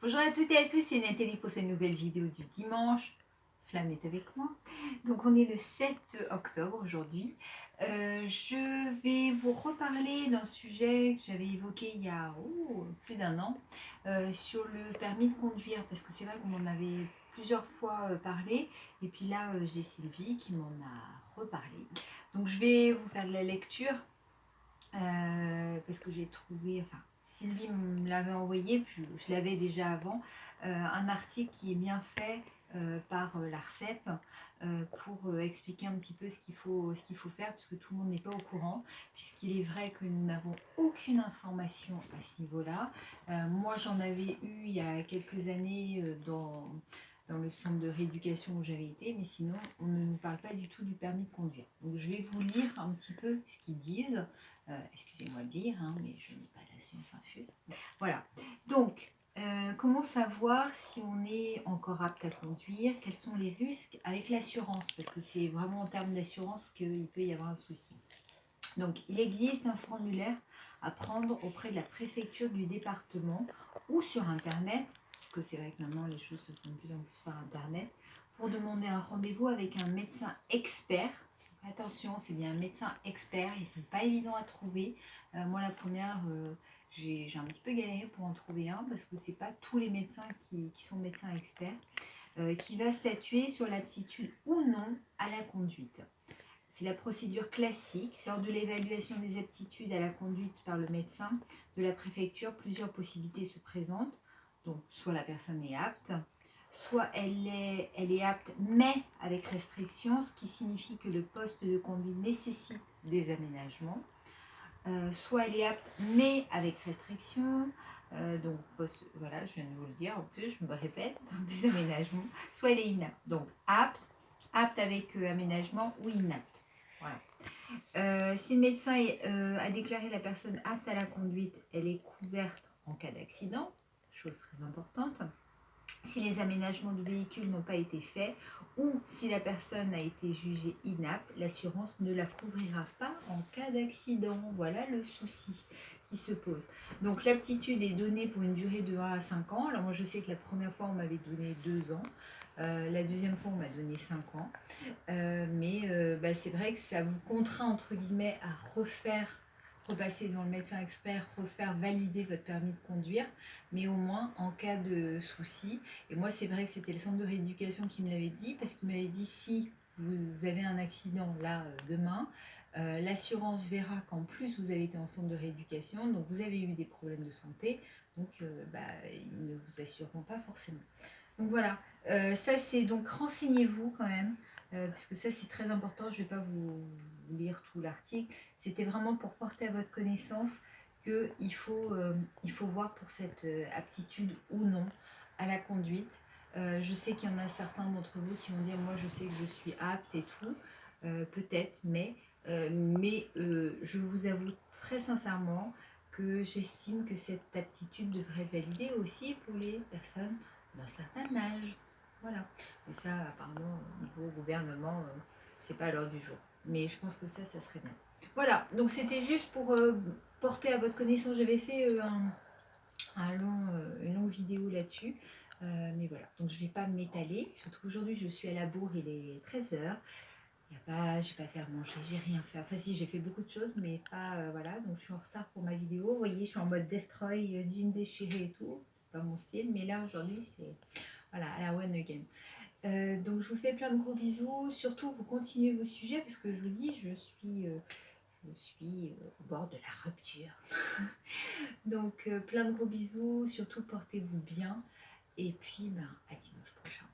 Bonjour à toutes et à tous, c'est Nathalie pour cette nouvelle vidéo du dimanche. Flamme est avec moi. Donc on est le 7 octobre aujourd'hui. Je vais vous reparler d'un sujet que j'avais évoqué il y a plus d'un an sur le permis de conduire parce que c'est vrai qu'on m'en avait plusieurs fois parlé et puis là j'ai Sylvie qui m'en a reparlé. Donc je vais vous faire de la lecture parce que j'ai trouvé, enfin Sylvie me l'avait envoyé, puis je l'avais déjà avant, un article qui est bien fait par l'ARCEP pour expliquer un petit peu ce qu'il faut faire, puisque tout le monde n'est pas au courant, puisqu'il est vrai que nous n'avons aucune information à ce niveau-là. Moi j'en avais eu il y a quelques années dans le centre de rééducation où j'avais été, mais sinon on ne nous parle pas du tout du permis de conduire. Donc je vais vous lire un petit peu ce qu'ils disent. Excusez-moi de lire, hein, mais je n'ai pas la science infuse. Voilà. Donc, comment savoir si on est encore apte à conduire? Quels sont les risques avec l'assurance? Parce que c'est vraiment en termes d'assurance qu'il peut y avoir un souci. Donc, il existe un formulaire à prendre auprès de la préfecture du département ou sur Internet, parce que c'est vrai que maintenant les choses se font de plus en plus par Internet, pour demander un rendez-vous avec un médecin expert. Attention, c'est bien un médecin expert, ils ne sont pas évidents à trouver. Moi, la première, j'ai un petit peu galéré pour en trouver un, parce que ce n'est pas tous les médecins qui sont médecins experts, qui va statuer sur l'aptitude ou non à la conduite. C'est la procédure classique. Lors de l'évaluation des aptitudes à la conduite par le médecin de la préfecture, plusieurs possibilités se présentent. Donc, soit la personne est apte, soit elle est apte mais avec restriction, ce qui signifie que le poste de conduite nécessite des aménagements. Soit elle est apte mais avec restriction, donc voilà, je viens de vous le dire, en plus je me répète, donc des aménagements. Soit elle est inapte, donc apte avec aménagement ou inapte. Voilà. Si le médecin a déclaré la personne apte à la conduite, elle est couverte en cas d'accident, chose très importante. Si les aménagements du véhicule n'ont pas été faits ou si la personne a été jugée inapte, l'assurance ne la couvrira pas en cas d'accident. Voilà le souci qui se pose. Donc l'aptitude est donnée pour une durée de 1 à 5 ans. Alors moi je sais que la première fois on m'avait donné 2 ans. La deuxième fois on m'a donné 5 ans. Mais c'est vrai que ça vous contraint entre guillemets à repasser devant le médecin expert, refaire valider votre permis de conduire, mais au moins en cas de souci. Et moi c'est vrai que c'était le centre de rééducation qui me l'avait dit, parce qu'il m'avait dit si vous avez un accident là demain, l'assurance verra qu'en plus vous avez été en centre de rééducation, donc vous avez eu des problèmes de santé, donc ils ne vous assureront pas forcément. Donc voilà, ça c'est donc renseignez-vous quand même, parce que ça c'est très important, je ne vais pas vous lire tout l'article, c'était vraiment pour porter à votre connaissance qu'il faut voir pour cette aptitude ou non à la conduite. Je sais qu'il y en a certains d'entre vous qui vont dire moi je sais que je suis apte et tout, peut-être, mais je vous avoue très sincèrement que j'estime que cette aptitude devrait être validée aussi pour les personnes d'un certain âge. Voilà. Et ça, apparemment, au niveau gouvernement, c'est pas à l'ordre du jour. Mais je pense que ça serait bien. Voilà, donc c'était juste pour porter à votre connaissance. J'avais fait une longue vidéo là-dessus. Mais voilà, donc je ne vais pas m'étaler. Surtout qu'aujourd'hui, je suis à la bourre, il est 13h. Je n'ai pas fait à manger, j'ai rien fait. Enfin si, j'ai fait beaucoup de choses, mais pas... voilà, donc je suis en retard pour ma vidéo. Vous voyez, je suis en mode destroy, jean déchiré et tout. C'est pas mon style, mais là, aujourd'hui, c'est... Voilà, à la one again. Donc je vous fais plein de gros bisous. Surtout, vous continuez vos sujets, parce que je vous dis, je suis au bord de la rupture. Donc plein de gros bisous. Surtout, portez-vous bien. Et puis, à dimanche prochain.